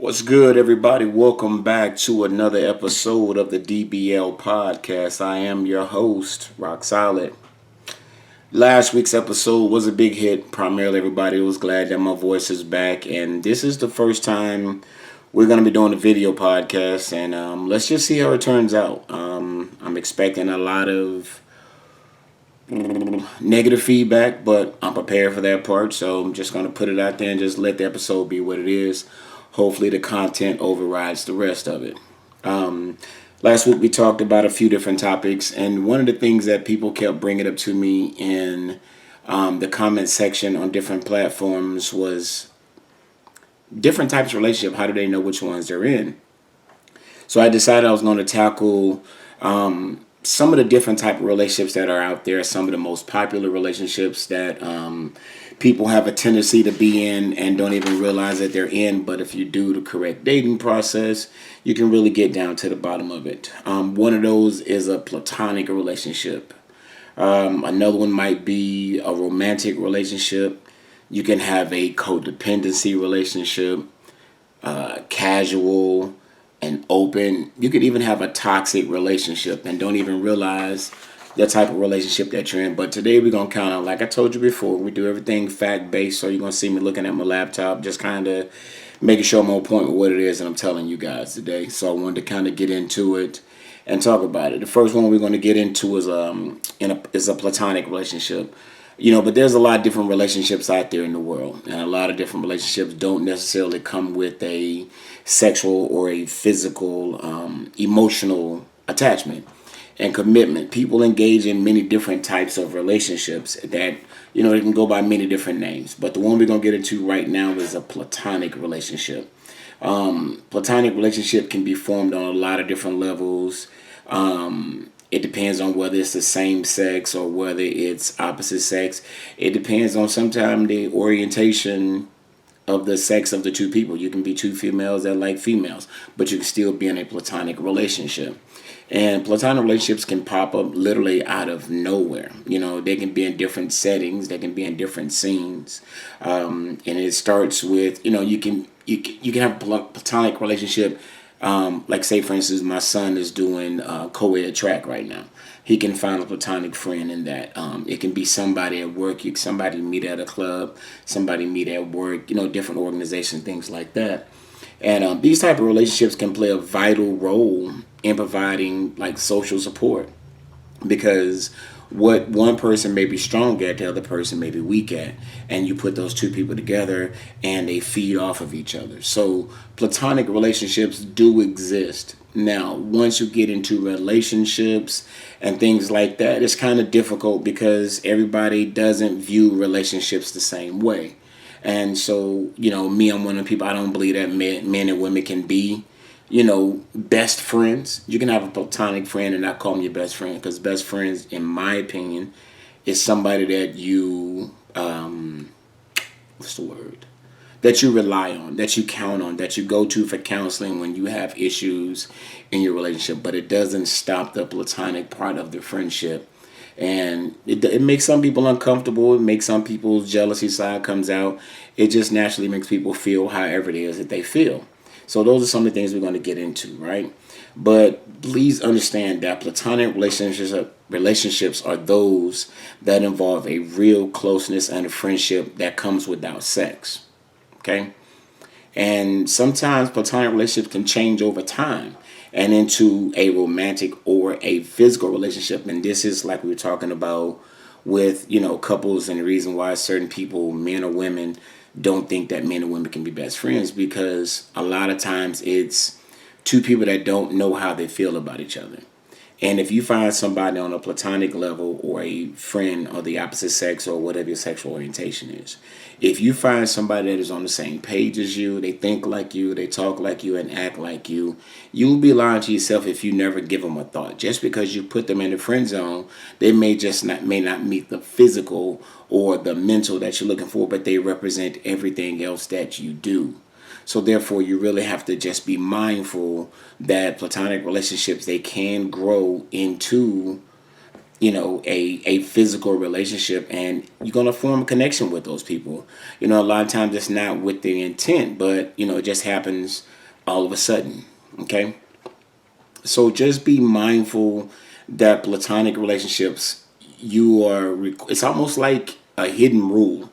What's good, everybody? Welcome back to another episode of the DBL podcast. I am your host, Rock Solid. Last week's episode was a big hit. Primarily, everybody was glad that my voice is back, and this is the first time we're going to be doing a video podcast, and let's just see how it turns out. I'm expecting a lot of negative feedback, but I'm prepared for that part, so I'm just going to put it out there and just let the episode be what it is. Hopefully the content overrides the rest of it. Last week we talked about a few different topics, and one of the things that people kept bringing up to me in the comment section on different platforms was different types of relationship. How do they know which ones they're in? So I decided I was going to tackle some of the different type of relationships that are out there, some of the most popular relationships that people have a tendency to be in and don't even realize that they're in. But if you do the correct dating process, you can really get down to the bottom of it. One of those is a platonic relationship. Another one might be a romantic relationship. You can have a codependency relationship, casual and open. You could even have a toxic relationship and don't even realize the type of relationship that you're in. But today we're going to count on, like I told you before, we do everything fact-based. So you're going to see me looking at my laptop, just kind of making sure I'm on point with what it is that I'm telling you guys today. So I wanted to kind of get into it and talk about it. The first one we're going to get into is a platonic relationship. But there's a lot of different relationships out there in the world, and a lot of different relationships don't necessarily come with a sexual or a physical, emotional attachment and commitment. People engage in many different types of relationships that, they can go by many different names. But the one we're going to get into right now is a platonic relationship. Platonic relationship can be formed on a lot of different levels. It depends on whether it's the same sex or whether it's opposite sex. It depends on sometimes the orientation of the sex of the two people. You can be two females that like females, but you can still be in a platonic relationship. And platonic relationships can pop up literally out of nowhere. They can be in different settings. They can be in different scenes. And it starts with, you can have a platonic relationship. Like say for instance, my son is doing co-ed track right now. He can find a platonic friend in that. It can be somebody at work, somebody meet at a club, somebody meet at work, different organizations, things like that. And these type of relationships can play a vital role in providing like social support, because what one person may be strong at, the other person may be weak at, and you put those two people together and they feed off of each other. So platonic relationships do exist. Now, once you get into relationships and things like that, it's kind of difficult because everybody doesn't view relationships the same way. And so, me, I'm one of the people, I don't believe that men and women can be best friends. You can have a platonic friend and not call them your best friend, because best friends, in my opinion, is somebody that you, what's the word? That you rely on, that you count on, that you go to for counseling when you have issues in your relationship. But it doesn't stop the platonic part of the friendship. And it makes some people uncomfortable. It makes some people's jealousy side comes out. It just naturally makes people feel however it is that they feel. So those are some of the things we're going to get into, right? But please understand that platonic relationships are those that involve a real closeness and a friendship that comes without sex, okay? And sometimes platonic relationships can change over time and into a romantic or a physical relationship. And this is like we were talking about with, couples, and the reason why certain people, men or women, don't think that men and women can be best friends, because a lot of times it's two people that don't know how they feel about each other. And if you find somebody on a platonic level, or a friend of the opposite sex, or whatever your sexual orientation is, if you find somebody that is on the same page as you, they think like you, they talk like you, and act like you will be lying to yourself if you never give them a thought. Just because you put them in the friend zone, they may not meet the physical or the mental that you're looking for, but they represent everything else that you do. So therefore, you really have to just be mindful that platonic relationships, they can grow into a physical relationship, and you're going to form a connection with those people. A lot of times it's not with the intent, but it just happens all of a sudden. Okay. So just be mindful that platonic relationships, it's almost like a hidden rule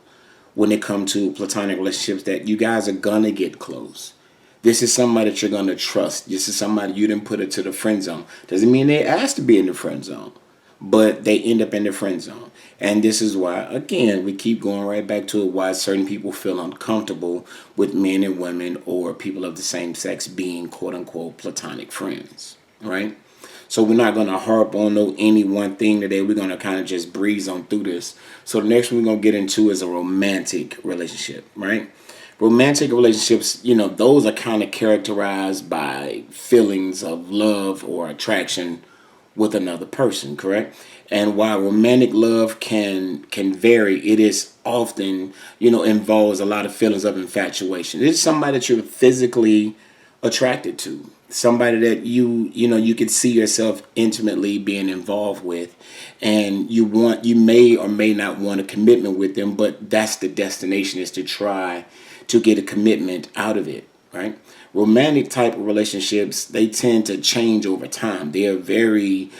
when it comes to platonic relationships, that you guys are gonna get close. This is somebody that you're gonna trust. This is somebody you didn't put it to the friend zone. Doesn't mean they asked to be in the friend zone, but they end up in the friend zone. And this is why, again, we keep going right back to it, why certain people feel uncomfortable with men and women or people of the same sex being quote unquote platonic friends, right? So we're not going to harp on any one thing today. We're going to kind of just breeze on through this. So the next one we're going to get into is a romantic relationship, right? Romantic relationships, those are kind of characterized by feelings of love or attraction with another person, correct? And while romantic love can vary, it is often, involves a lot of feelings of infatuation. It's somebody that you're physically attracted to, somebody that you could see yourself intimately being involved with, and you may or may not want a commitment with them, but that's the destination, is to try to get a commitment out of it, right? Romantic type of relationships, they tend to change over time. They're very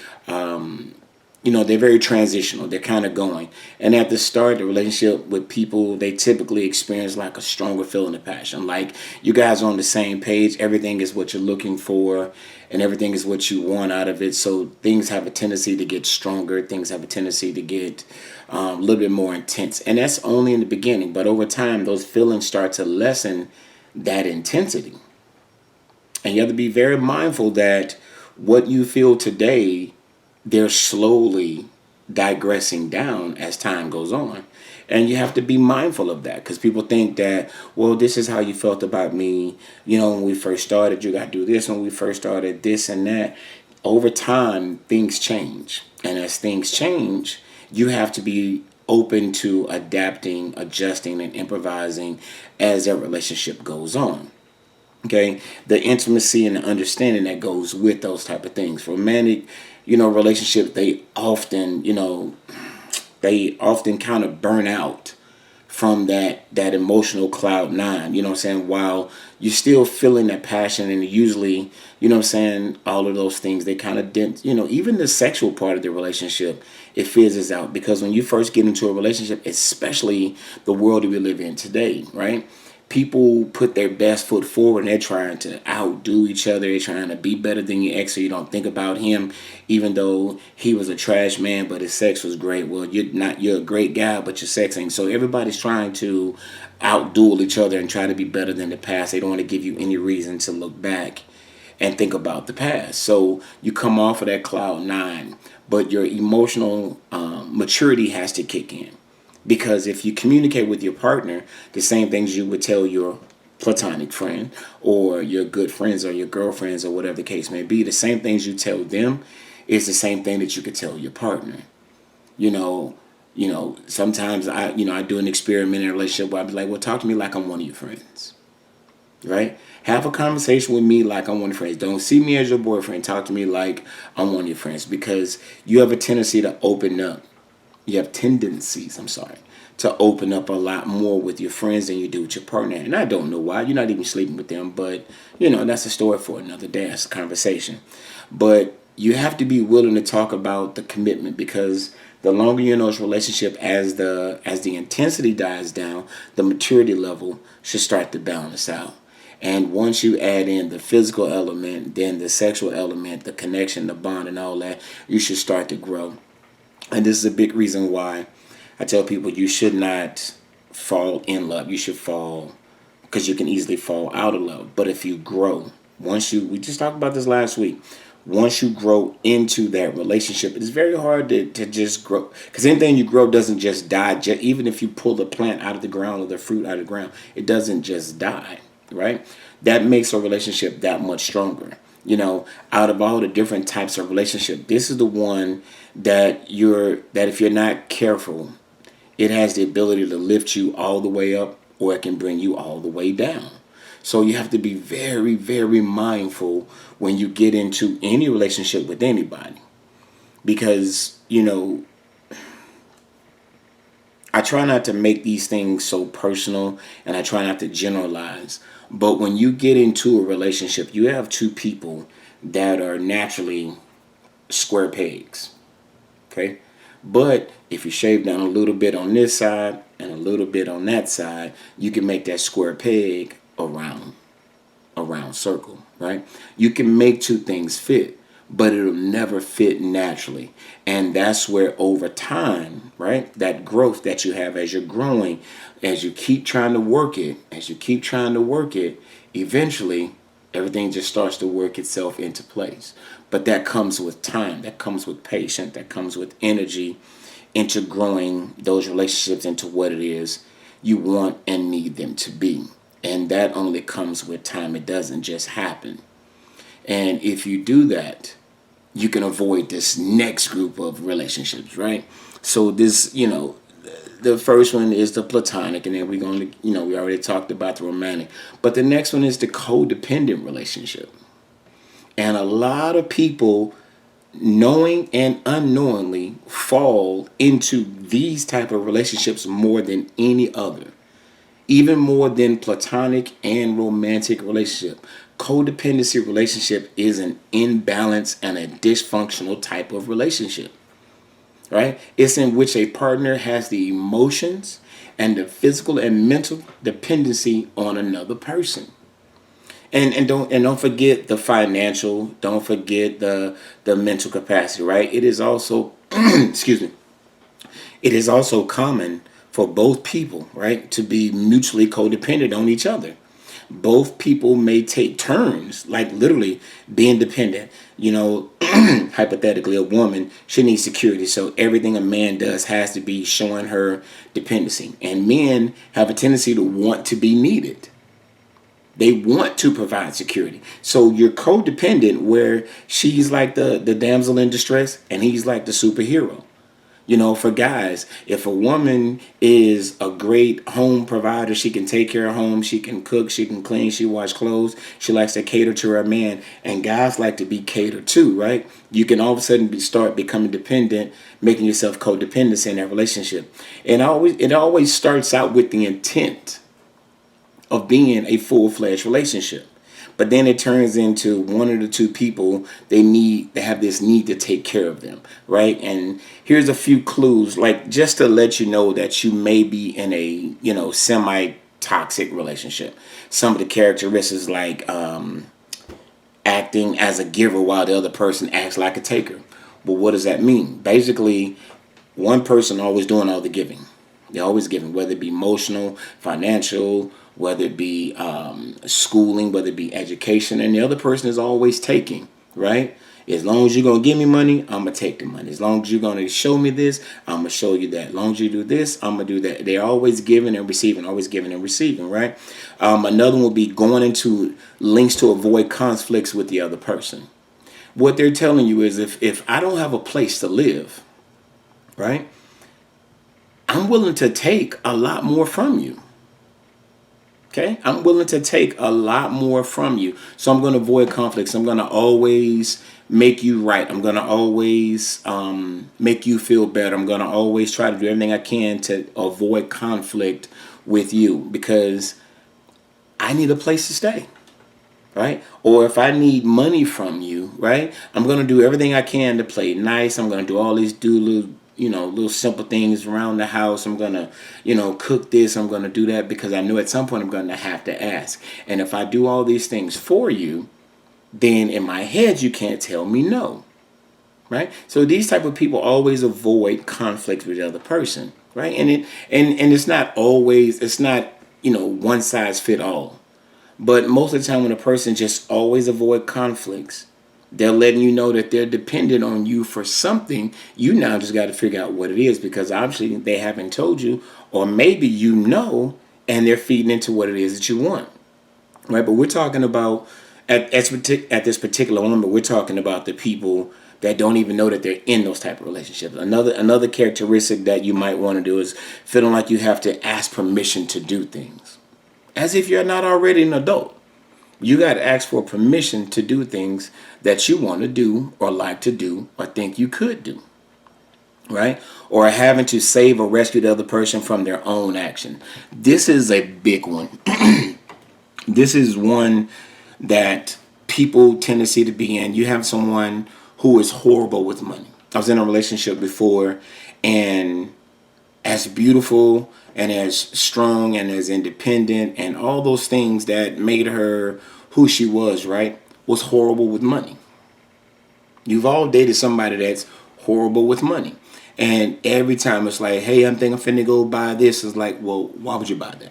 they're very transitional. They're kind of going. And at the start, the relationship with people, they typically experience like a stronger feeling of passion. Like you guys are on the same page. Everything is what you're looking for, and everything is what you want out of it. So things have a tendency to get stronger. Things have a tendency to get a little bit more intense. And that's only in the beginning. But over time, those feelings start to lessen that intensity. And you have to be very mindful that what you feel today, they're slowly digressing down as time goes on. And you have to be mindful of that, because people think that, well, this is how you felt about me, when we first started, you got to do this when we first started, this and that. Over time, things change. And as things change, you have to be open to adapting, adjusting, and improvising as that relationship goes on. Okay, the intimacy and the understanding that goes with those type of things. Romantic, relationships, they often kind of burn out from that emotional cloud nine. You know what I'm saying? While you're still feeling that passion, and usually, all of those things, they kind of dent. Even the sexual part of the relationship, it fizzes out, because when you first get into a relationship, especially the world that we live in today, right? People put their best foot forward, and they're trying to outdo each other. They're trying to be better than your ex, so you don't think about him, even though he was a trash man, but his sex was great. Well, you're a great guy, but your sex ain't. So everybody's trying to outduel each other and try to be better than the past. They don't want to give you any reason to look back and think about the past. So you come off of that cloud nine, but your emotional maturity has to kick in. Because if you communicate with your partner the same things you would tell your platonic friend or your good friends or your girlfriends or whatever the case may be, the same things you tell them is the same thing that you could tell your partner. You know, sometimes I do an experiment in a relationship where I'd be like, well, talk to me like I'm one of your friends. Right? Have a conversation with me like I'm one of your friends. Don't see me as your boyfriend. Talk to me like I'm one of your friends, because you have a tendency to open up. You have tendencies, to open up a lot more with your friends than you do with your partner. And I don't know why. You're not even sleeping with them, but that's a story for another day. That's a conversation. But you have to be willing to talk about the commitment, because the longer you're in those relationship, as the intensity dies down, the maturity level should start to balance out. And once you add in the physical element, then the sexual element, the connection, the bond, and all that, you should start to grow. And this is a big reason why I tell people you should not fall in love. You should fall, because you can easily fall out of love. But if you grow, we just talked about this last week. Once you grow into that relationship, it's very hard to just grow, because anything you grow doesn't just die. Even if you pull the plant out of the ground or the fruit out of the ground, it doesn't just die, right? That makes a relationship that much stronger. Out of all the different types of relationship, this is the one that if you're not careful, it has the ability to lift you all the way up, or it can bring you all the way down. So you have to be very, very mindful when you get into any relationship with anybody. because, I try not to make these things so personal, and I try not to generalize. But when you get into a relationship, you have two people that are naturally square pegs. Okay? But if you shave down a little bit on this side and a little bit on that side, you can make that square peg a round circle, right? You can make two things fit, but it'll never fit naturally. And that's where over time, right, that growth that you have as you're growing, as you keep trying to work it, eventually everything just starts to work itself into place. But that comes with time, that comes with patience, that comes with energy into growing those relationships into what it is you want and need them to be. And that only comes with time. It doesn't just happen. And if you do that, you can avoid this next group of relationships, right? So this, the first one is the platonic, and then we're going to, we already talked about the romantic. But the next one is the codependent relationship. And a lot of people, knowing and unknowingly, fall into these type of relationships more than any other, even more than platonic and romantic relationship. Codependency relationship is an imbalance and a dysfunctional type of relationship, right? It's in which a partner has the emotions and the physical and mental dependency on another person. And don't forget the financial, don't forget the mental capacity, right? It is also excuse me, it is also common for both people, right, to be mutually codependent on each other. Both people may take turns, like literally being dependent. Hypothetically, a woman, she needs security. So everything a man does has to be showing her dependency. And men have a tendency to want to be needed. They want to provide security. So you're codependent where she's like the damsel in distress and he's like the superhero. For guys, if a woman is a great home provider, she can take care of home, she can cook, she can clean, she wash clothes, she likes to cater to her man, and guys like to be catered to, right? You can all of a sudden start becoming dependent, making yourself codependent in that relationship. And it always starts out with the intent of being a full-fledged relationship. But then it turns into one of the two people, they have this need to take care of them, right? And here's a few clues, like just to let you know that you may be in a, semi-toxic relationship. Some of the characteristics like acting as a giver while the other person acts like a taker. But what does that mean? Basically, one person always doing all the giving. They're always giving, whether it be emotional, financial, whether it be schooling, whether it be education, and the other person is always taking, right? As long as you're going to give me money, I'm going to take the money. As long as you're going to show me this, I'm going to show you that. As long as you do this, I'm going to do that. They're always giving and receiving, right? Another one will be going into links to avoid conflicts with the other person. What they're telling you is if I don't have a place to live, right, I'm willing to take a lot more from you. Okay, I'm willing to take a lot more from you. So I'm going to avoid conflicts. I'm going to always make you right. I'm going to always make you feel better. I'm going to always try to do everything I can to avoid conflict with you because I need a place to stay, right? Or if I need money from you, right, I'm going to do everything I can to play nice. I'm going to do all these little simple things around the house. I'm going to, cook this. I'm going to do that because I know at some point I'm going to have to ask. And if I do all these things for you, then in my head, you can't tell me no, right? So these type of people always avoid conflict with the other person, right? And it's not always, one size fit all. But most of the time when a person just always avoid conflicts, they're letting you know that they're dependent on you for something. You now just got to figure out what it is because obviously they haven't told you, or maybe and they're feeding into what it is that you want, right? But we're talking about at this particular moment, we're talking about the people that don't even know that they're in those type of relationships. Another characteristic that you might want to do is feeling like you have to ask permission to do things, as if you're not already an adult. You got to ask for permission to do things that you want to do or like to do or think you could do, right? Or having to save or rescue the other person from their own action. This is a big one. This is one that people tend to see to be in. You have someone who is horrible with money. I was in a relationship before, and as beautiful and as strong and as independent and all those things that made her who she was, right, was horrible with money. You've all dated somebody that's horrible with money. And every time it's like, hey, I'm thinking I'm finna go buy this. It's like, well, why would you buy that?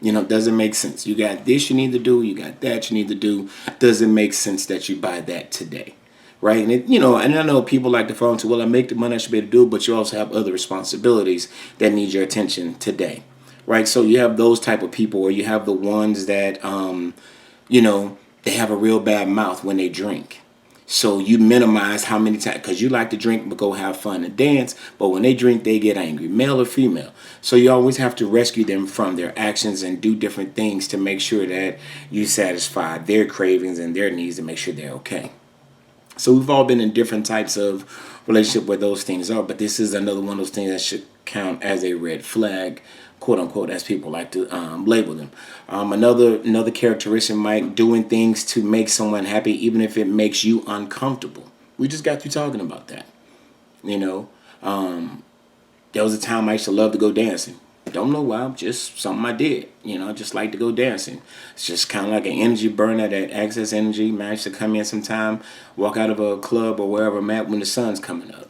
It doesn't make sense. You got this you need to do. You got that you need to do. Doesn't make sense that you buy that today. Right. And I know people like to fall into, well, I make the money I should be able to do, but you also have other responsibilities that need your attention today. Right. So you have those type of people, or you have the ones that, they have a real bad mouth when they drink. So you minimize how many times, because you like to drink but go have fun and dance, but when they drink, they get angry, male or female. So you always have to rescue them from their actions and do different things to make sure that you satisfy their cravings and their needs and make sure they're okay. So we've all been in different types of relationship where those things are, but this is another one of those things that should count as a red flag, quote unquote, as people like to label them. Another characteristic might doing things to make someone happy, even if it makes you uncomfortable. We just got through talking about that. You know, there was a time I used to love to go dancing. Don't know why, just something I did. I just like to go dancing. It's just kind of like an energy burner, that excess energy. Managed to come in sometime, walk out of a club or wherever I'm at when the sun's coming up.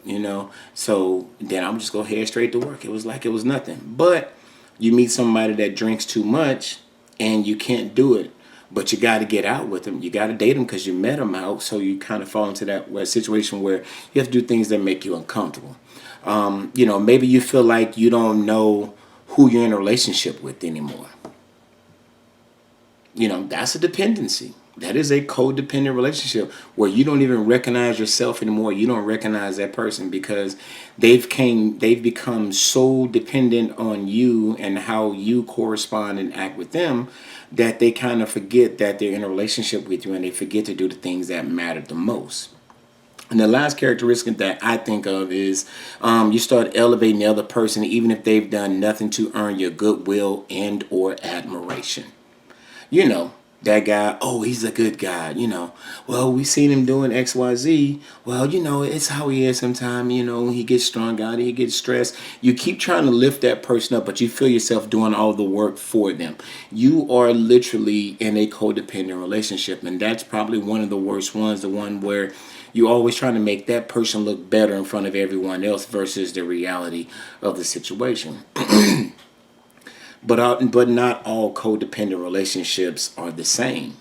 So then I'm just go head straight to work. It was like it was nothing. But you meet somebody that drinks too much and you can't do it. But you got to get out with them. You got to date them because you met them out. So you kind of fall into that situation where you have to do things that make you uncomfortable. Maybe you feel like you don't know who you're in a relationship with anymore. That's a dependency. That is a codependent relationship where you don't even recognize yourself anymore. You don't recognize that person because they've become so dependent on you and how you correspond and act with them that they kind of forget that they're in a relationship with you, and they forget to do the things that matter the most. And the last characteristic that I think of is you start elevating the other person even if they've done nothing to earn your goodwill and or admiration. That guy, oh, he's a good guy. Well, we seen him doing XYZ. Well, it's how he is sometimes. He gets strung out, he gets stressed. You keep trying to lift that person up, but you feel yourself doing all the work for them. You are literally in a codependent relationship, and that's probably one of the worst ones, the one where you're always trying to make that person look better in front of everyone else versus the reality of the situation. But not all codependent relationships are the same,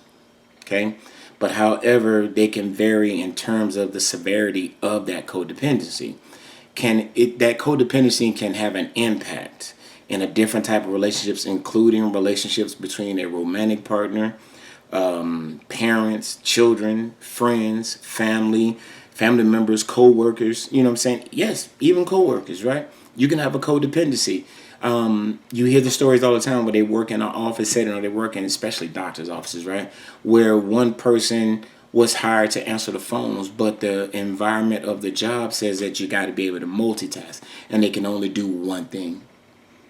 okay? But however, they can vary in terms of the severity of that codependency. That codependency can have an impact in a different type of relationships, including relationships between a romantic partner, parents, children, friends, family members, co-workers. You know what I'm saying? Yes, even co-workers, right? You can have a codependency. You hear the stories all the time where they work in an office setting, or they work in, especially doctors' offices, right? Where one person was hired to answer the phones, but the environment of the job says that you got to be able to multitask, and they can only do one thing.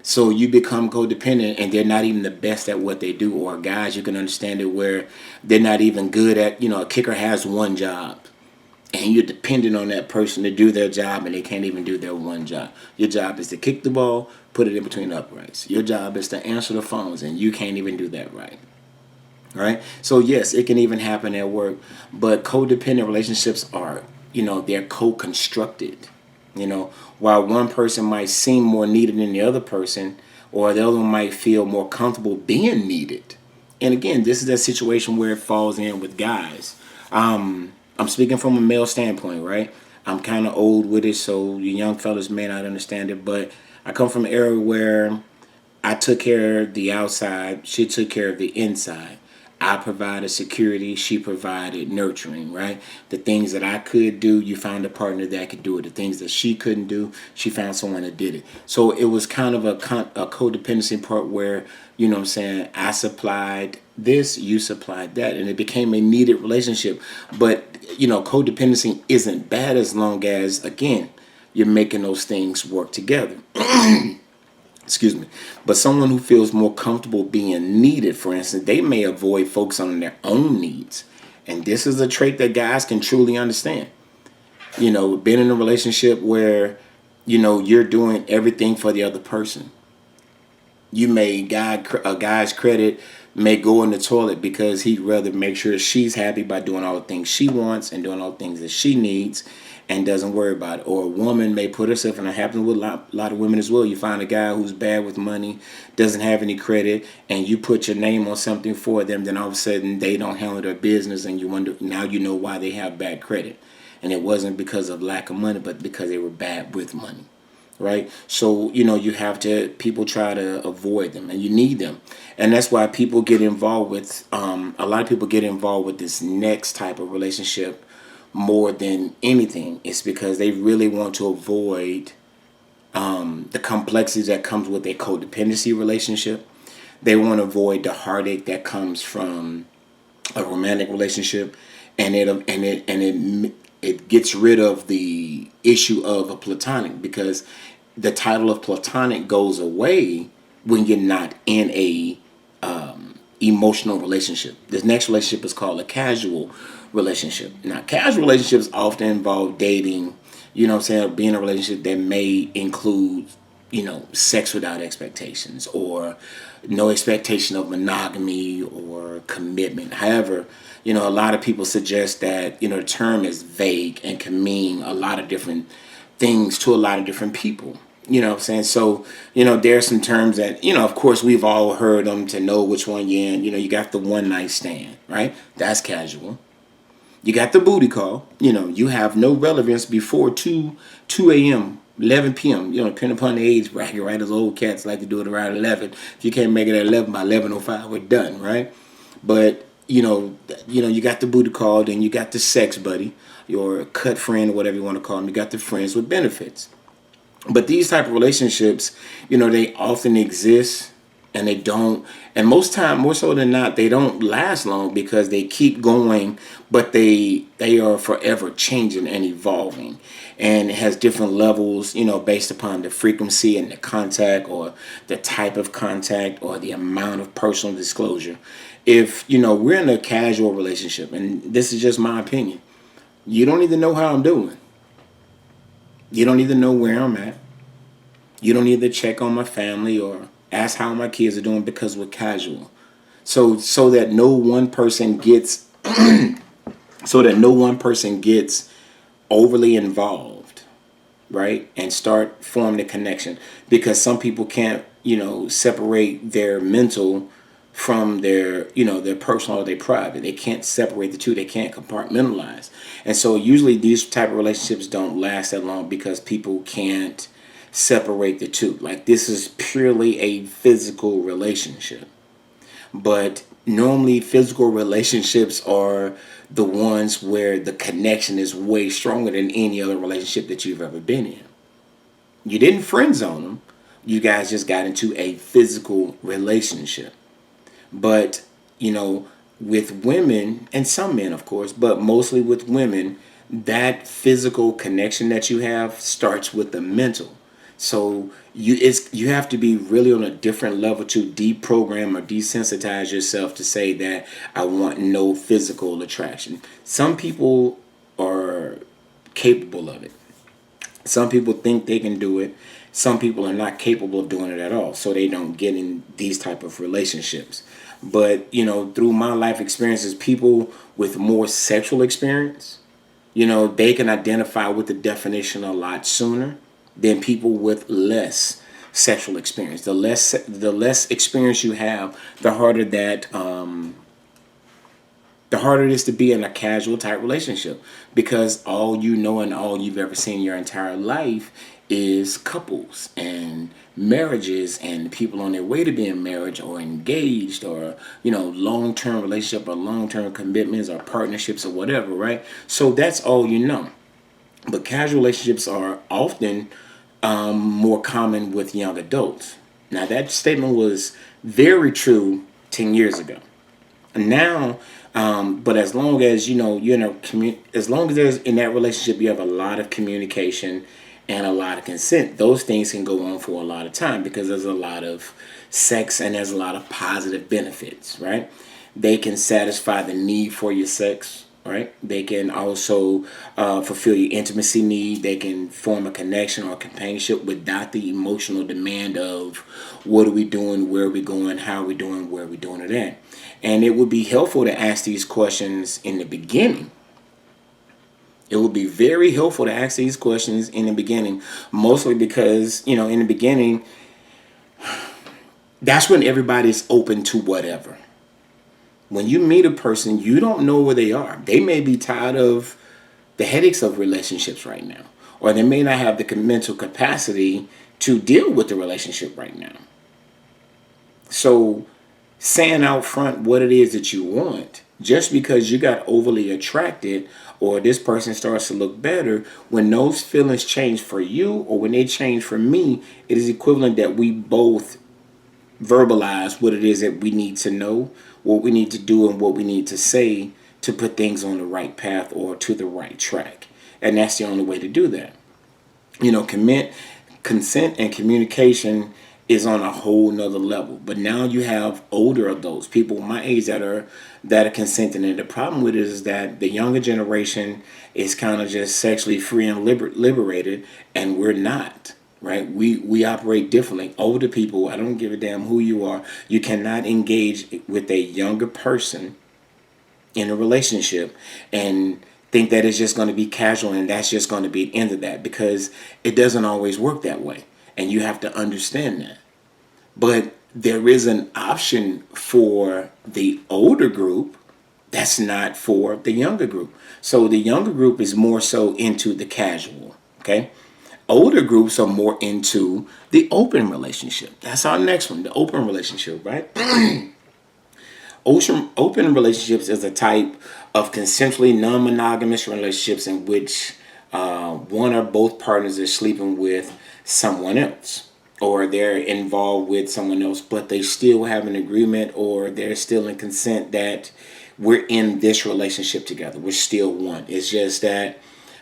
So you become codependent, and they're not even the best at what they do. Or guys, you can understand it where they're not even good at, a kicker has one job, and you're dependent on that person to do their job, and they can't even do their one job. Your job is to kick the ball, put it in between the uprights. Your job is to answer the phones, and you can't even do that right. Right? So yes, it can even happen at work, but codependent relationships are, they're co-constructed. While one person might seem more needed than the other person, or the other one might feel more comfortable being needed. And again, this is a situation where it falls in with guys. I'm speaking from a male standpoint, right? I'm kind of old with it, so you young fellas may not understand it, but I come from an era where I took care of the outside, she took care of the inside. I provided security, she provided nurturing, right? The things that I could do, you found a partner that could do it. The things that she couldn't do, she found someone that did it. So it was kind of a codependency part where, I supplied this, you supplied that, and it became a needed relationship. But codependency isn't bad as long as, again, you're making those things work together. Excuse me. But someone who feels more comfortable being needed, for instance, they may avoid focusing on their own needs. And this is a trait that guys can truly understand. Being in a relationship where, you're doing everything for the other person. You may a guy's credit may go in the toilet because he'd rather make sure she's happy by doing all the things she wants and doing all the things that she needs and doesn't worry about it. Or a woman may put herself, and it happens with a lot of women as well. You find a guy who's bad with money, doesn't have any credit, and you put your name on something for them, then all of a sudden they don't handle their business, and you wonder, now you know why they have bad credit. And it wasn't because of lack of money, but because they were bad with money. Right? So, people try to avoid them, and you need them. And that's why people get involved with, a lot of people get involved with this next type of relationship more than anything. It's because they really want to avoid the complexities that comes with a codependency relationship. They want to avoid the heartache that comes from a romantic relationship, and it gets rid of the issue of a platonic, because the title of platonic goes away when you're not in a emotional relationship. This next relationship is called a casual relationship. Now, casual relationships often involve dating, being in a relationship that may include, sex without expectations, or no expectation of monogamy or commitment. However, a lot of people suggest that, the term is vague and can mean a lot of different things to a lot of different people. So, there are some terms that, of course, we've all heard them to know which one you're in. You got the one night stand, right? That's casual. You got the booty call. You have no relevance before 2 a.m., 11 p.m., depending upon the age bracket, right? Those old cats like to do it around 11. If you can't make it at 11, by 11:05, we're done, right? But, you got the booty call, then you got the sex buddy, your cut friend, or whatever you want to call them. You got the friends with benefits. But these type of relationships, they often exist, and they don't, and most time, more so than not, they don't last long because they keep going, but they are forever changing and evolving. And it has different levels, based upon the frequency and the contact, or the type of contact, or the amount of personal disclosure. If, we're in a casual relationship, and this is just my opinion, you don't even know how I'm doing. You don't even know where I'm at. You don't need to check on my family or ask how my kids are doing, because we're casual. So that no one person gets overly involved, right? And start forming a connection, because some people can't, separate their mental from their personal or their private. They can't separate the two. They can't compartmentalize. And so usually these type of relationships don't last that long because people can't separate the two. Like, this is purely a physical relationship. But normally physical relationships are the ones where the connection is way stronger than any other relationship that you've ever been in. You didn't friend zone them. You guys just got into a physical relationship. But, with women, and some men, of course, but mostly with women, that physical connection that you have starts with the mental. So you have to be really on a different level to deprogram or desensitize yourself to say that I want no physical attraction. Some people are capable of it. Some people think they can do it. Some people are not capable of doing it at all, so they don't get in these type of relationships. But, through my life experiences, people with more sexual experience, they can identify with the definition a lot sooner than people with less sexual experience. The less experience you have, the harder it is to be in a casual type relationship, because all you know and all you've ever seen your entire life is couples and marriages and people on their way to being married or engaged, or long-term relationship or long-term commitments or partnerships or whatever, right? So that's all you know. But casual relationships are often more common with young adults. Now, that statement was very true 10 years ago. Now, but as long as you're in as long as there's in that relationship, you have a lot of communication and a lot of consent. Those things can go on for a lot of time because there's a lot of sex and there's a lot of positive benefits, right? They can satisfy the need for your sex, right? They can also fulfill your intimacy need. They can form a connection or companionship without the emotional demand of what are we doing, where are we going, how are we doing, where are we doing it at. And it would be helpful to ask these questions in the beginning. It would be very helpful to ask these questions in the beginning, mostly because, in the beginning, that's when everybody's open to whatever. When you meet a person, you don't know where they are. They may be tired of the headaches of relationships right now, or they may not have the mental capacity to deal with the relationship right now. So, saying out front what it is that you want, just because you got overly attracted or this person starts to look better, when those feelings change for you or when they change for me, it is equivalent that we both verbalize what it is that we need to know, what we need to do, and what we need to say to put things on the right path or to the right track. And that's the only way to do that. Consent and communication is on a whole nother level. But now you have older adults, people my age that are consenting, and the problem with it is that the younger generation is kind of just sexually free and liberated, and we're not. Right? We operate differently. Older people, I don't give a damn who you are. You cannot engage with a younger person in a relationship and think that it's just going to be casual and that's just going to be the end of that, because it doesn't always work that way. And you have to understand that. But there is an option for the older group that's not for the younger group. So the younger group is more so into the casual, okay? Older groups are more into the open relationship. That's our next one, the open relationship, right? Open relationships is a type of consensually non-monogamous relationships in which one or both partners are sleeping with someone else, or they're involved with someone else, but they still have an agreement or they're still in consent that we're in this relationship together. We're still one. It's just that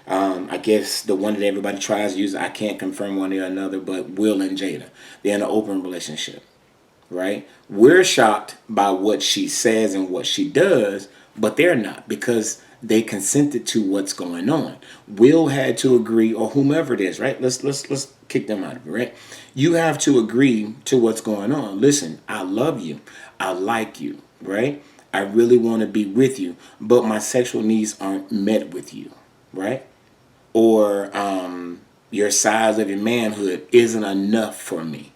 I guess the one that everybody tries to use, I can't confirm one or another, but Will and Jada, they're in an open relationship, right? We're shocked by what she says and what she does, but they're not, because they consented to what's going on. Will had to agree, or whomever it is, right? Let's kick them out of it, right? You have to agree to what's going on. Listen, I love you. I like you, right? I really want to be with you, but my sexual needs aren't met with you, right? Or your size of your manhood isn't enough for me,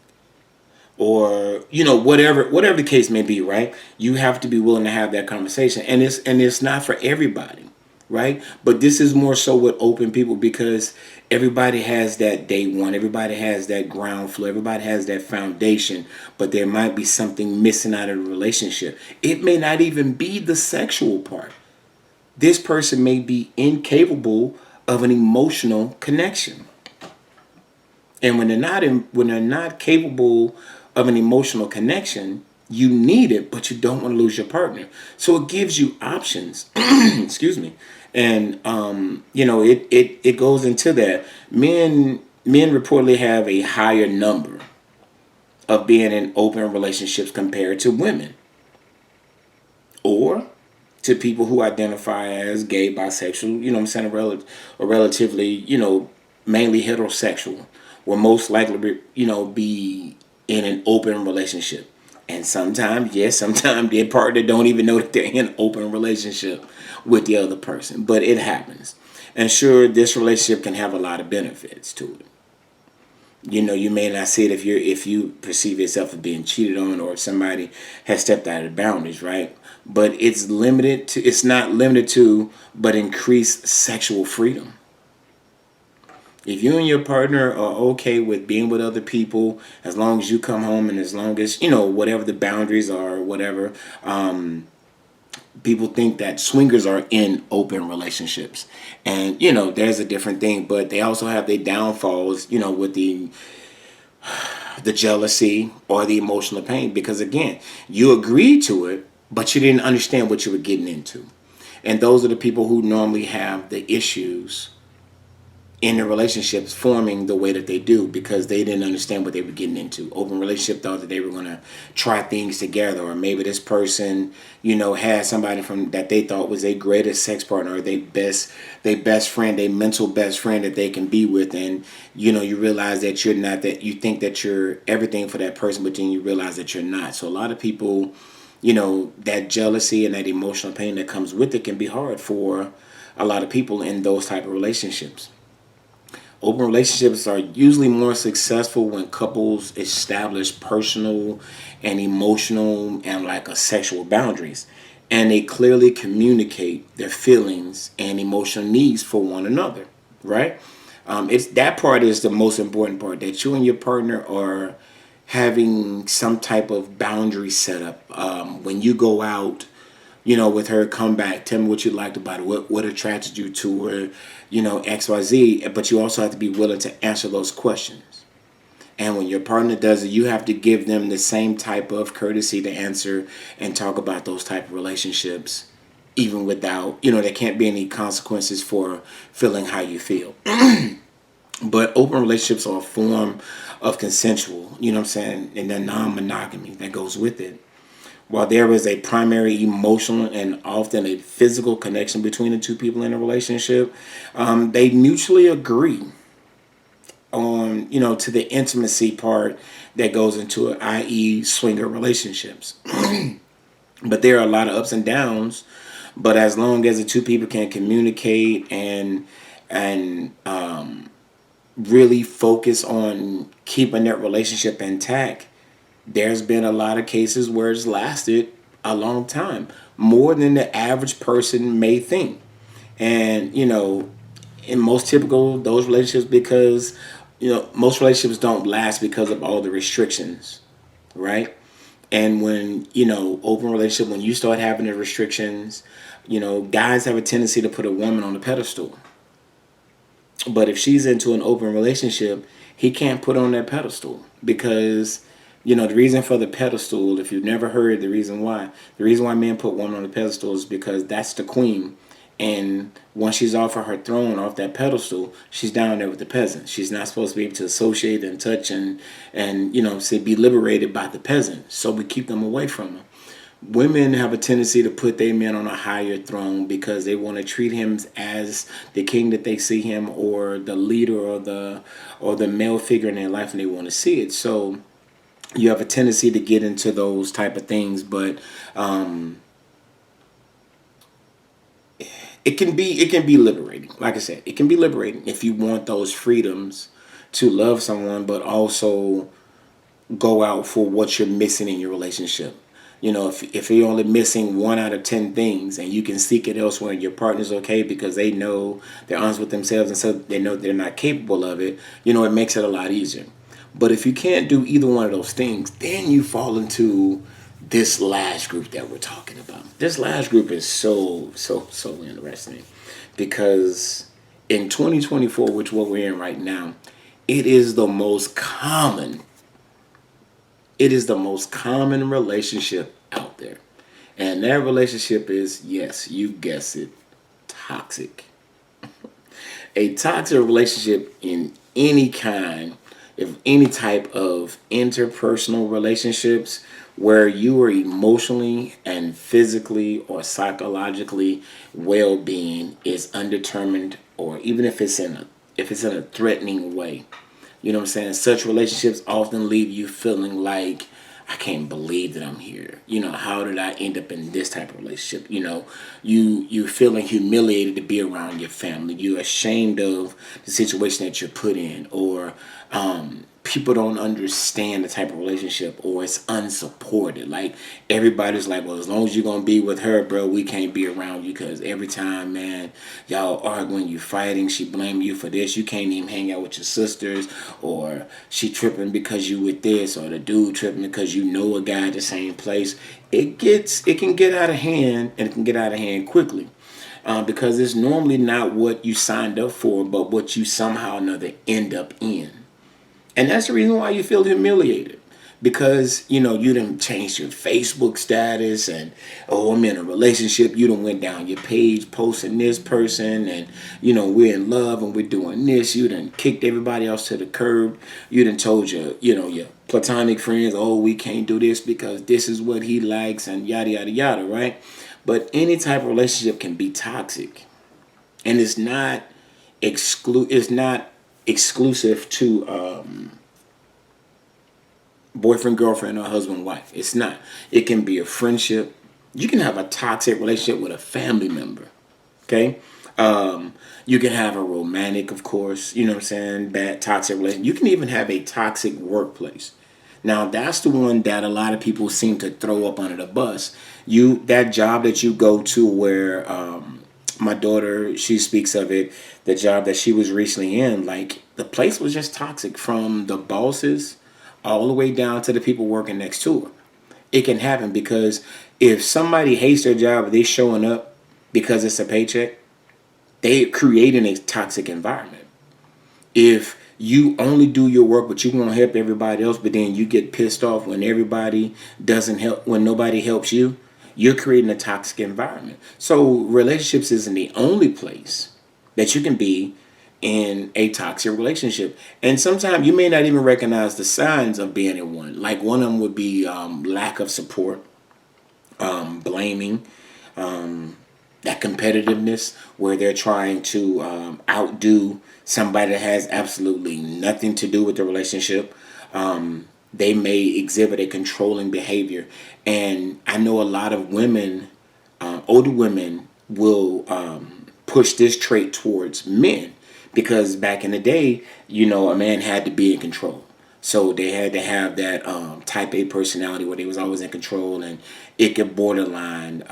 or whatever the case may be, right? You have to be willing to have that conversation, and it's not for everybody, right? But this is more so with open people, because everybody has that day one, everybody has that ground floor, everybody has that foundation, but there might be something missing out of the relationship. It may not even be the sexual part. This person may be incapable of an emotional connection. And when they're not capable of an emotional connection, you need it, but you don't want to lose your partner. So it gives you options. Excuse me. And it goes into that. Men reportedly have a higher number of being in open relationships compared to women, or to people who identify as gay, bisexual, or relatively, mainly heterosexual, will most likely be in an open relationship. And sometimes, yes, sometimes their partner don't even know that they're in an open relationship with the other person. But it happens. And sure, this relationship can have a lot of benefits to it. You may not see it if you perceive yourself as being cheated on, or if somebody has stepped out of the boundaries, right? But it's not limited to, but increased sexual freedom. If you and your partner are okay with being with other people, as long as you come home and as long as, whatever the boundaries are, whatever, people think that swingers are in open relationships. And, there's a different thing, but they also have their downfalls, with the jealousy or the emotional pain. Because again, you agreed to it, but you didn't understand what you were getting into. And those are the people who normally have the issues in their relationships forming the way that they do, because they didn't understand what they were getting into. Open relationship thought that they were going to try things together, or maybe this person, had somebody from that they thought was their greatest sex partner, or their best friend, their mental best friend that they can be with. And you realize that you're not, that you think that you're everything for that person, but then you realize that you're not. So a lot of people, that jealousy and that emotional pain that comes with it can be hard for a lot of people in those type of relationships. Open relationships are usually more successful when couples establish personal and emotional and like a sexual boundaries, and they clearly communicate their feelings and emotional needs for one another, right? It's that part is the most important part, that you and your partner are having some type of boundary set up. When you go out, with her, come back, tell me what you liked about it, what attracted you to her, XYZ. But you also have to be willing to answer those questions. And when your partner does it, you have to give them the same type of courtesy to answer and talk about those type of relationships, even without, there can't be any consequences for feeling how you feel. But open relationships are a form of consensual, you know what I'm saying, and the non-monogamy that goes with it. While there is a primary emotional and often a physical connection between the two people in a relationship, they mutually agree on, to the intimacy part that goes into it, i.e., swinger relationships. But there are a lot of ups and downs. But as long as the two people can communicate and really focus on keeping that relationship intact, there's been a lot of cases where it's lasted a long time, more than the average person may think. And in most typical those relationships, because most relationships don't last because of all the restrictions, right? And when open relationship, when you start having the restrictions, guys have a tendency to put a woman on a pedestal. But if she's into an open relationship, he can't put on that pedestal, because the reason for the pedestal, if you've never heard the reason why men put women on the pedestal is because that's the queen. And once she's off of her throne, off that pedestal, she's down there with the peasant. She's not supposed to be able to associate and touch and say be liberated by the peasant. So we keep them away from her. Women have a tendency to put their men on a higher throne because they want to treat him as the king that they see him, or the leader, or the male figure in their life, and they want to see it. So you have a tendency to get into those type of things. But it can be liberating. Like I said, it can be liberating if you want those freedoms to love someone, but also go out for what you're missing in your relationship. If you're only missing 1 out of 10 things, and you can seek it elsewhere, and your partner's okay because they know they're honest with themselves, and so they know they're not capable of it, it makes it a lot easier. But if you can't do either one of those things, then you fall into this last group that we're talking about. This last group is so interesting, because in 2024, which is what we're in right now, it is the most common. It is the most common relationship out there. And that relationship is, yes, you guessed it, toxic. A toxic relationship in any kind, if any type of interpersonal relationships where you are emotionally and physically or psychologically well-being is undetermined, or even if it's in a threatening way. You know what I'm saying? Such relationships often leave you feeling like, I can't believe that I'm here. How did I end up in this type of relationship? You feeling humiliated to be around your family. You're ashamed of the situation that you're put in, or people don't understand the type of relationship, or it's unsupported. Like, everybody's like, well, as long as you're gonna be with her, bro, we can't be around you, because every time, man, y'all arguing, you fighting, she blaming you for this, you can't even hang out with your sisters, or she tripping because you with this, or the dude tripping because you know a guy at the same place. It can get out of hand, and it can get out of hand quickly. Because it's normally not what you signed up for, but what you somehow or another end up in. And that's the reason why you feel humiliated. because you done changed your Facebook status, and oh, I'm in a relationship. You done went down your page posting this person, and we're in love and we're doing this. You done kicked everybody else to the curb. You done told your platonic friends, oh, we can't do this because this is what he likes, and yada yada yada, right? But any type of relationship can be toxic, and it's not exclusive to boyfriend, girlfriend, or husband, wife. It's not. It can be a friendship. You can have a toxic relationship with a family member. Okay. You can have a romantic, of course, you know what I'm saying, bad toxic relationship. You can even have a toxic workplace. Now that's the one that a lot of people seem to throw up under the bus. That job that you go to where my daughter, she speaks of it, the job that she was recently in, like the place was just toxic from the bosses all the way down to the people working next to her. It can happen because if somebody hates their job, they showing up because it's a paycheck, they creating a toxic environment. If you only do your work but you want to help everybody else, but then you get pissed off when everybody doesn't help, when nobody helps you, you're creating a toxic environment. So relationships isn't the only place that you can be in a toxic relationship. And sometimes you may not even recognize the signs of being in one. Like one of them would be lack of support, blaming, that competitiveness where they're trying to outdo somebody that has absolutely nothing to do with the relationship. They may exhibit a controlling behavior. And I know a lot of women, older women, will push this trait towards men because back in the day, a man had to be in control. So they had to have that type A personality where they was always in control, and it could borderline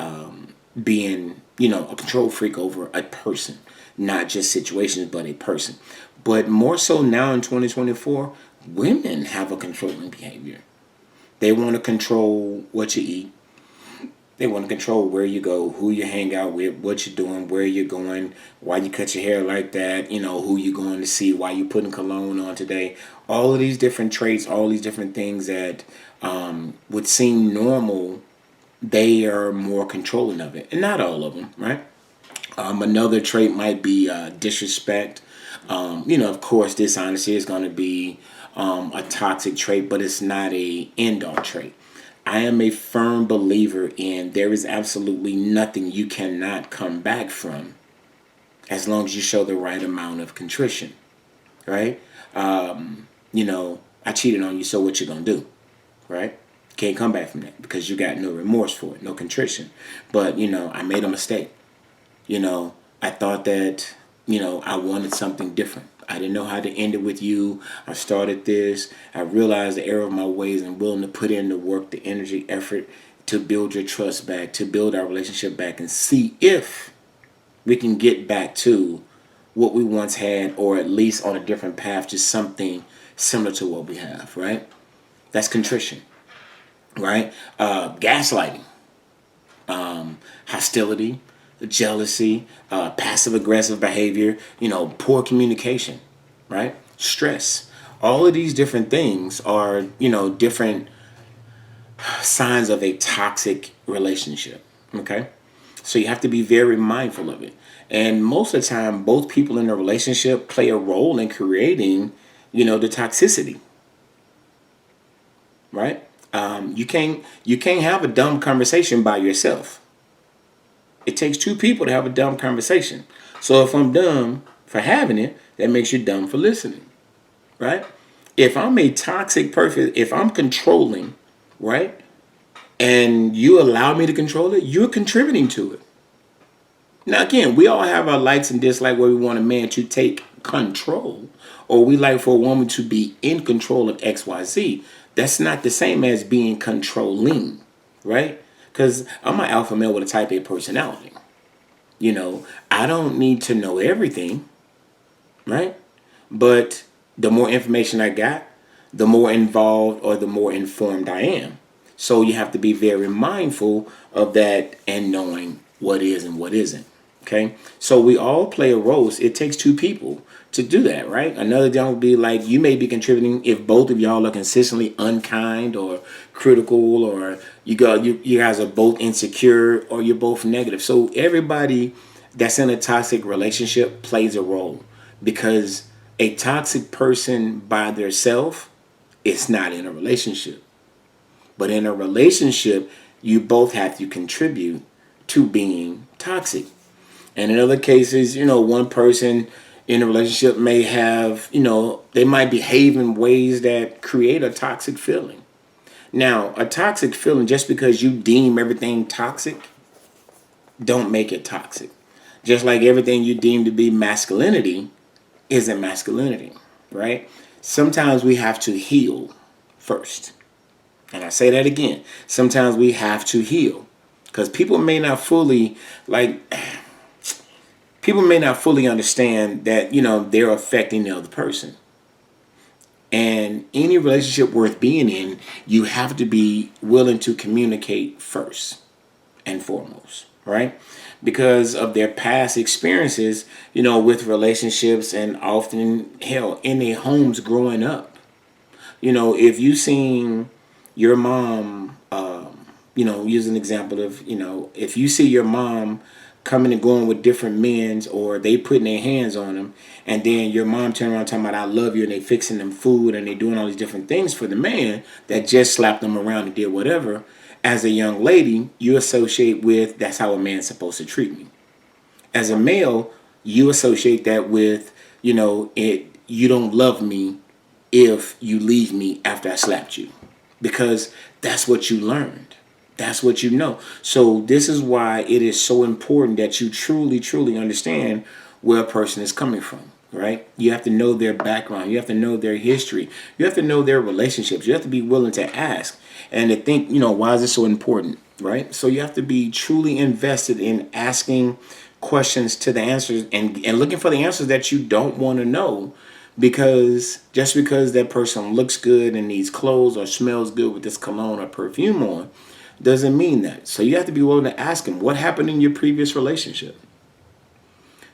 being, a control freak over a person, not just situations, but a person. But more so now in 2024, women have a controlling behavior. They want to control what you eat. They want to control where you go, who you hang out with, what you're doing, where you're going, why you cut your hair like that, who you're going to see, why you putting cologne on today. All of these different traits, all these different things that would seem normal, they are more controlling of it. And not all of them, right? Another trait might be disrespect. Of course, dishonesty is going to be a toxic trait, but it's not a end-all trait. I am a firm believer in there is absolutely nothing you cannot come back from as long as you show the right amount of contrition, right? I cheated on you, so what you gonna do, right? Can't come back from that because you got no remorse for it, no contrition. But, I made a mistake. I thought that, I wanted something different. I didn't know how to end it with you. I started this. I realized the error of my ways and willing to put in the work, the energy, effort to build your trust back, to build our relationship back and see if we can get back to what we once had, or at least on a different path, just something similar to what we have, right? That's contrition, right? Gaslighting, hostility, jealousy, passive aggressive behavior, poor communication, right? Stress. All of these different things are, different signs of a toxic relationship. Okay. So you have to be very mindful of it. And most of the time, both people in a relationship play a role in creating, the toxicity, right? You can't have a dumb conversation by yourself. It takes two people to have a dumb conversation. So if I'm dumb for having it, that makes you dumb for listening, right? If I'm a toxic person, if I'm controlling, right, and you allow me to control it, you're contributing to it. Now, again, we all have our likes and dislikes where we want a man to take control, or we like for a woman to be in control of X, Y, Z. That's not the same as being controlling, right? Because I'm an alpha male with a type A personality. I don't need to know everything, right? But the more information I got, the more involved or the more informed I am. So you have to be very mindful of that and knowing what is and what isn't. Okay, so we all play a role. It takes two people to do that, right? Another example would be like you may be contributing if both of y'all are consistently unkind or critical, or you guys are both insecure, or you're both negative. So everybody that's in a toxic relationship plays a role, because a toxic person by themselves is not in a relationship. But in a relationship, you both have to contribute to being toxic. And in other cases, one person in a relationship may have, they might behave in ways that create a toxic feeling. Now, a toxic feeling, just because you deem everything toxic, don't make it toxic. Just like everything you deem to be masculinity isn't masculinity, right? Sometimes we have to heal first. And I say that again. Sometimes we have to heal. Because people may not fully, like, people may not fully understand that, they're affecting the other person. And any relationship worth being in, you have to be willing to communicate first and foremost, right? Because of their past experiences, with relationships, and often, hell, in their homes growing up. If you seen your mom, use an example of, if you see your mom coming and going with different men's, or they putting their hands on them, and then your mom turn around talking about I love you, and they fixing them food, and they doing all these different things for the man that just slapped them around and did whatever. As a young lady, you associate with that's how a man's supposed to treat me. As a male, you associate that with, you don't love me if you leave me after I slapped you, because that's what you learned. That's what you know. So this is why it is so important that you truly, truly understand where a person is coming from, right? You have to know their background. You have to know their history. You have to know their relationships. You have to be willing to ask and to think, why is this so important, right? So you have to be truly invested in asking questions to the answers, and looking for the answers that you don't want to know, because just because that person looks good and needs clothes or smells good with this cologne or perfume on doesn't mean that. So you have to be willing to ask him, what happened in your previous relationship?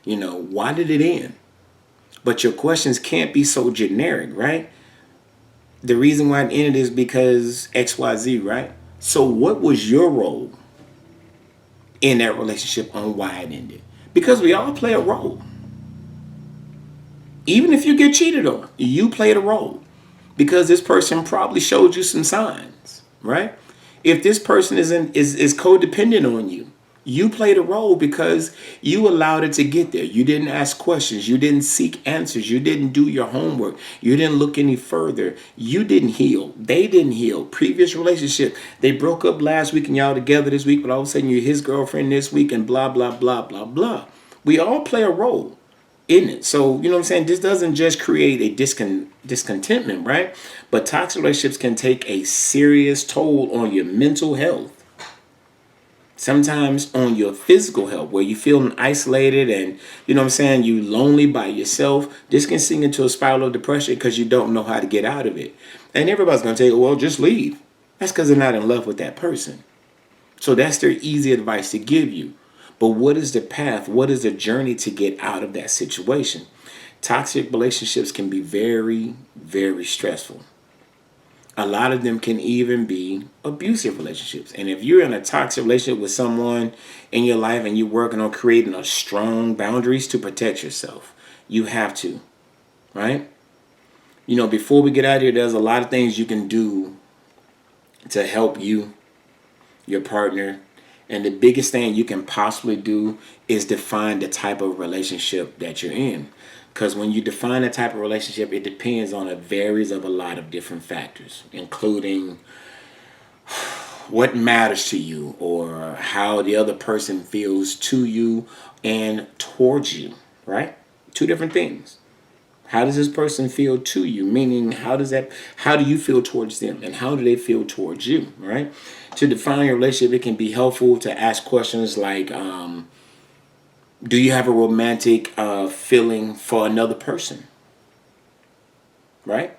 Why did it end? But your questions can't be so generic, right? The reason why it ended is because XYZ, right? So what was your role in that relationship on why it ended? Because we all play a role. Even if you get cheated on, you played a role, because this person probably showed you some signs, right? If this person is codependent on you, you played a role because you allowed it to get there. You didn't ask questions. You didn't seek answers. You didn't do your homework. You didn't look any further. You didn't heal. They didn't heal. Previous relationship, they broke up last week and y'all together this week, but all of a sudden you're his girlfriend this week and blah, blah, blah, blah, blah. We all play a role in it. So, you know what I'm saying? This doesn't just create a discontentment, right? But toxic relationships can take a serious toll on your mental health. Sometimes on your physical health, where you feeling isolated and, you know what I'm saying, you lonely by yourself. This can sink into a spiral of depression because you don't know how to get out of it. And everybody's going to tell you, well, just leave. That's because they're not in love with that person. So that's their easy advice to give you. But what is the path? What is the journey to get out of that situation? Toxic relationships can be very, very stressful. A lot of them can even be abusive relationships. And if you're in a toxic relationship with someone in your life and you're working on creating a strong boundaries to protect yourself, you have to, right? Before we get out of here, there's a lot of things you can do to help you, your partner. And the biggest thing you can possibly do is define the type of relationship that you're in. Because when you define a type of relationship, it depends on, it varies of a lot of different factors, including what matters to you, or how the other person feels to you and towards you, right? Two different things. How does this person feel to you? Meaning, how do you feel towards them? And how do they feel towards you, right? To define your relationship, it can be helpful to ask questions like, do you have a romantic feeling for another person? Right?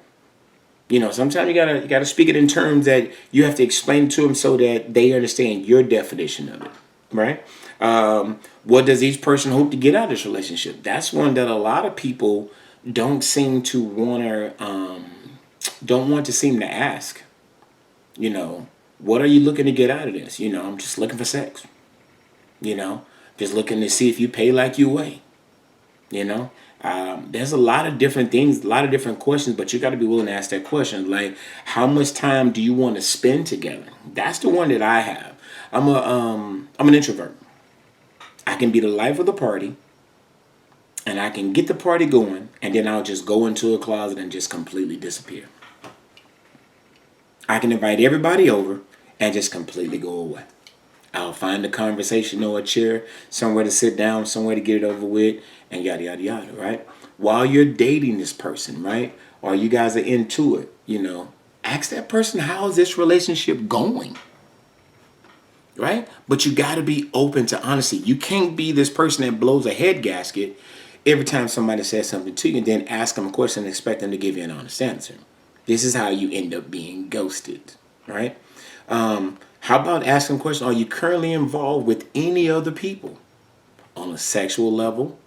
Sometimes you gotta speak it in terms that you have to explain it to them so that they understand your definition of it. Right? What does each person hope to get out of this relationship? That's one that a lot of people don't seem to want to don't want to seem to ask. You know, what are you looking to get out of this? You know, I'm just looking for sex. You know, just looking to see if you pay like you weigh. You know, there's a lot of different things, a lot of different questions, but you got to be willing to ask that question. Like, how much time do you want to spend together? That's the one that I have. I'm an introvert. I can be the life of the party, and I can get the party going, and then I'll just go into a closet and just completely disappear. I can invite everybody over and just completely go away. I'll find a conversation or a chair, somewhere to sit down, somewhere to get it over with, and yada, yada, yada, right? While you're dating this person, right? Or you guys are into it, you know, ask that person, how is this relationship going? Right? But you got to be open to honesty. You can't be this person that blows a head gasket every time somebody says something to you and then ask them a question and expect them to give you an honest answer. This is how you end up being ghosted, right? How about asking the question, are you currently involved with any other people on a sexual level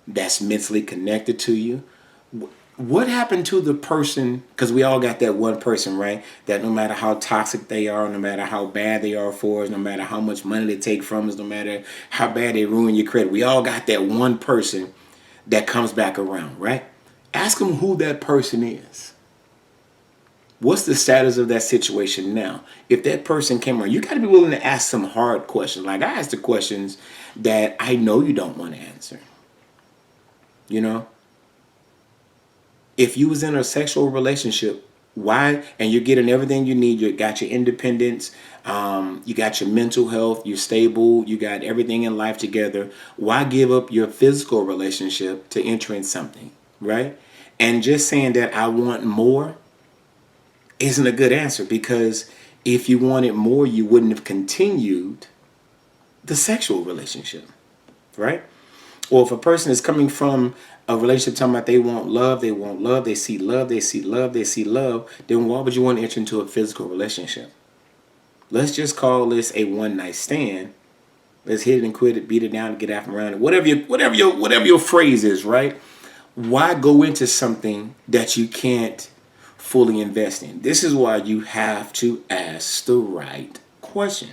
that's mentally connected to you? What happened to the person, because we all got that one person, right? That no matter how toxic they are, no matter how bad they are for us, no matter how much money they take from us, no matter how bad they ruin your credit, we all got that one person that comes back around, right? Ask them who that person is. What's the status of that situation now? If that person came around, you got to be willing to ask some hard questions. Like I asked the questions that I know you don't want to answer. You know, if you was in a sexual relationship, why? And you're getting everything you need. You got your independence. You got your mental health. You're stable. You got everything in life together. Why give up your physical relationship to enter in something, right? And just saying that I want more isn't a good answer, because if you wanted more, you wouldn't have continued the sexual relationship, right? Or if a person is coming from a relationship talking about they want love, they see love, they see love, they see love, then why would you want to enter into a physical relationship? Let's just call this a one night stand. Let's hit it and quit it, beat it down, and get out from around it. Whatever your phrase is, right? Why go into something that you can't fully invest in? This is why you have to ask the right question.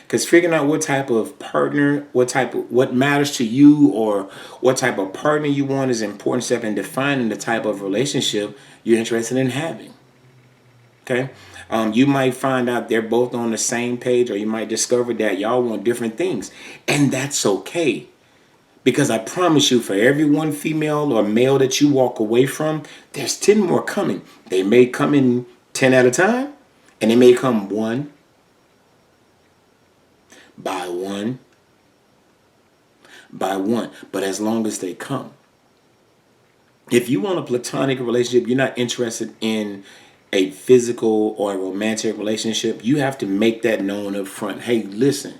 Because figuring out what type of partner, what matters to you, or what type of partner you want is an important step in defining the type of relationship you're interested in having. Okay? You might find out they're both on the same page, or you might discover that y'all want different things. And that's okay. Because I promise you, for every one female or male that you walk away from, there's 10 more coming. They may come in 10 at a time, and they may come one by one by one. But as long as they come. If you want a platonic relationship, you're not interested in a physical or a romantic relationship, you have to make that known up front. Hey, listen,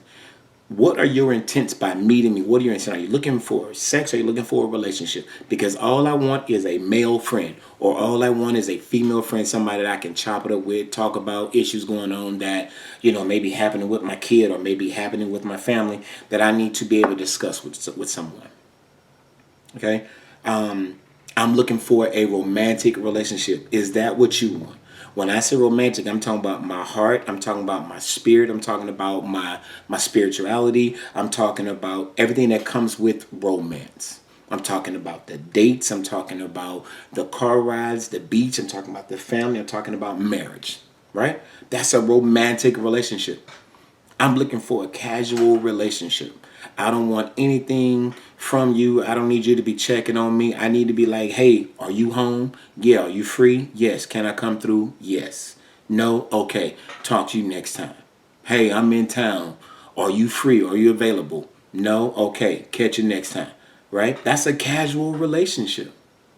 what are your intents by meeting me? What are your intents? Are you looking for sex? Or are you looking for a relationship? Because all I want is a male friend, or all I want is a female friend, somebody that I can chop it up with, talk about issues going on that, maybe happening with my kid, or maybe happening with my family, that I need to be able to discuss with someone. Okay? I'm looking for a romantic relationship. Is that what you want? When I say romantic, I'm talking about my heart. I'm talking about my spirit. I'm talking about my spirituality. I'm talking about everything that comes with romance. I'm talking about the dates. I'm talking about the car rides, the beach. I'm talking about the family. I'm talking about marriage, right? That's a romantic relationship. I'm looking for a casual relationship. I don't want anything from you. I don't need you to be checking on me. I need to be like, hey, are you home? Yeah. Are you free? Yes. Can I come through? Yes. No? Okay. Talk to you next time. Hey, I'm in town. Are you free? Are you available? No? Okay. Catch you next time. Right? That's a casual relationship.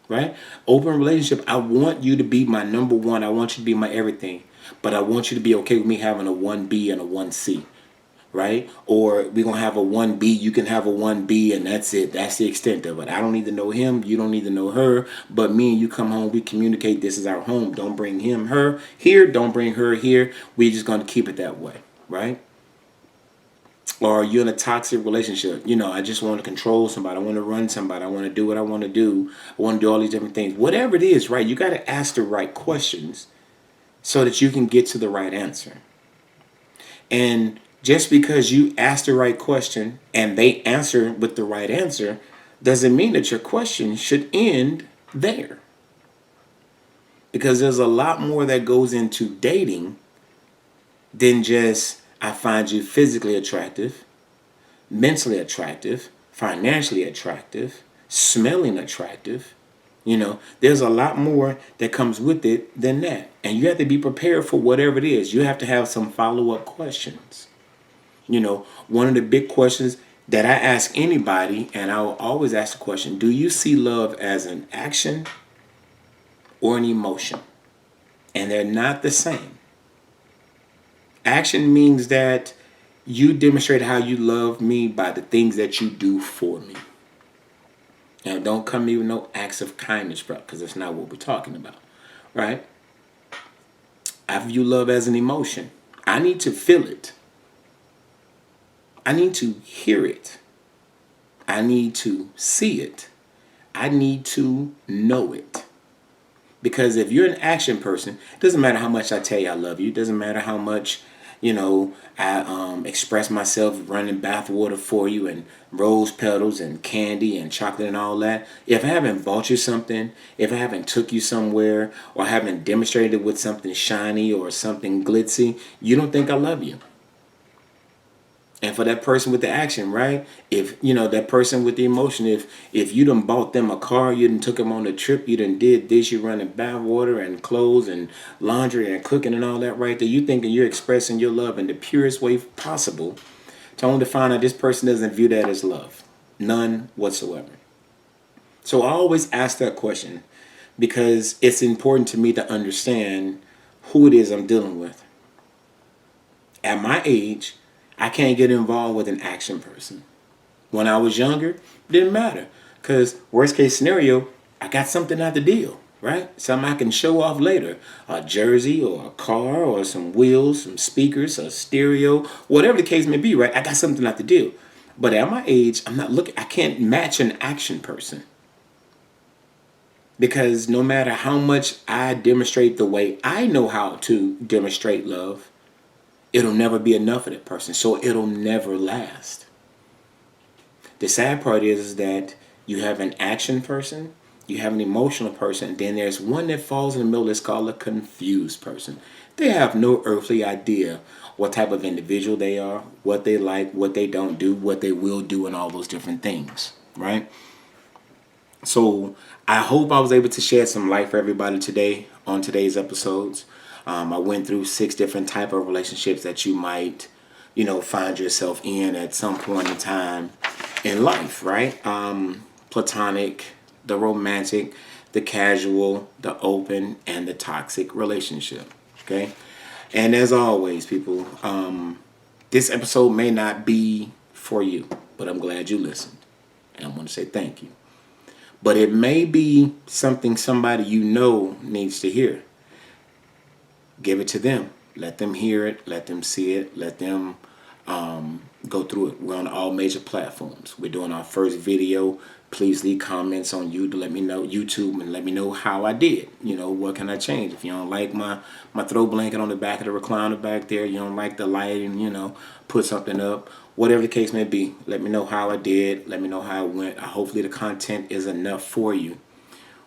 Right? Open relationship. I want you to be my number one. I want you to be my everything. But I want you to be okay with me having a 1B and a 1C. Right? Or we're going to have a 1B, you can have a 1B, and that's it. That's the extent of it. I don't need to know him. You don't need to know her. But me and you come home, we communicate, this is our home. Don't bring him, her here. Don't bring her here. We're just going to keep it that way. Right? Or you're in a toxic relationship. I just want to control somebody. I want to run somebody. I want to do what I want to do. I want to do all these different things. Whatever it is, right? You got to ask the right questions so that you can get to the right answer. And just because you ask the right question and they answer with the right answer doesn't mean that your question should end there. Because there's a lot more that goes into dating than just, I find you physically attractive, mentally attractive, financially attractive, smelling attractive. There's a lot more that comes with it than that. And you have to be prepared for whatever it is. You have to have some follow-up questions. One of the big questions that I ask anybody, and I'll always ask the question, do you see love as an action or an emotion? And they're not the same. Action means that you demonstrate how you love me by the things that you do for me. Now, don't come to me with no acts of kindness, bro, because that's not what we're talking about, right? I view love as an emotion. I need to feel it. I need to hear it. I need to see it. I need to know it. Because if you're an action person, it doesn't matter how much I tell you I love you. It doesn't matter how much, I express myself running bath water for you and rose petals and candy and chocolate and all that. If I haven't bought you something, if I haven't took you somewhere, or haven't demonstrated with something shiny or something glitzy, you don't think I love you. And for that person with the action, right? If, that person with the emotion, if you done bought them a car, you done took them on a trip, you done did this, you running bath water and clothes and laundry and cooking and all that right there, you thinking you're expressing your love in the purest way possible, to only to find out this person doesn't view that as love. None whatsoever. So I always ask that question because it's important to me to understand who it is I'm dealing with. At my age, I can't get involved with an action person. When I was younger, it didn't matter. Because worst case scenario, I got something out the deal, right? Something I can show off later. A jersey or a car or some wheels, some speakers, a stereo, whatever the case may be, right? I got something out the deal. But at my age, I can't match an action person. Because no matter how much I demonstrate the way I know how to demonstrate love, it'll never be enough for that person. So it'll never last. The sad part is that you have an action person, you have an emotional person, and then there's one that falls in the middle that's called a confused person. They have no earthly idea what type of individual they are, what they like, what they don't do, what they will do, and all those different things, right? So I hope I was able to shed some light for everybody today on today's episodes. I went through 6 different type of relationships that you might, find yourself in at some point in time in life, right? Platonic, the romantic, the casual, the open, and the toxic relationship. Okay? And as always, people, this episode may not be for you, but I'm glad you listened. And I want to say thank you. But it may be something somebody needs to hear. Give it to them. Let them hear it. Let them see it. Let them go through it. We're on all major platforms. We're doing our first video. Please leave comments on YouTube to let me know and let me know how I did. What can I change? If you don't like my throw blanket on the back of the recliner back there, you don't like the lighting, put something up. Whatever the case may be, let me know how I did. Let me know how it went. Hopefully the content is enough for you.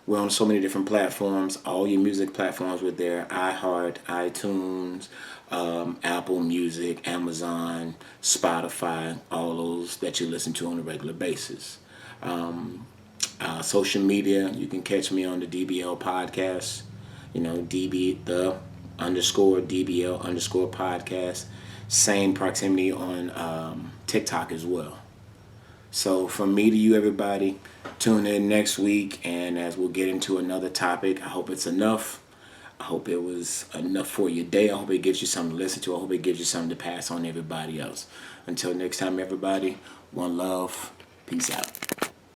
We're on so many different platforms. All your music platforms were there. iHeart, iTunes, Apple Music, Amazon, Spotify, all those that you listen to on a regular basis. Social media, you can catch me on the DBL podcast. DBL podcast. Same proximity on TikTok as well. So from me to you, everybody, tune in next week, and as we'll get into another topic, I hope it's enough. I hope it was enough for your day. I hope it gives you something to listen to. I hope it gives you something to pass on to everybody else. Until next time, everybody, one love. Peace out.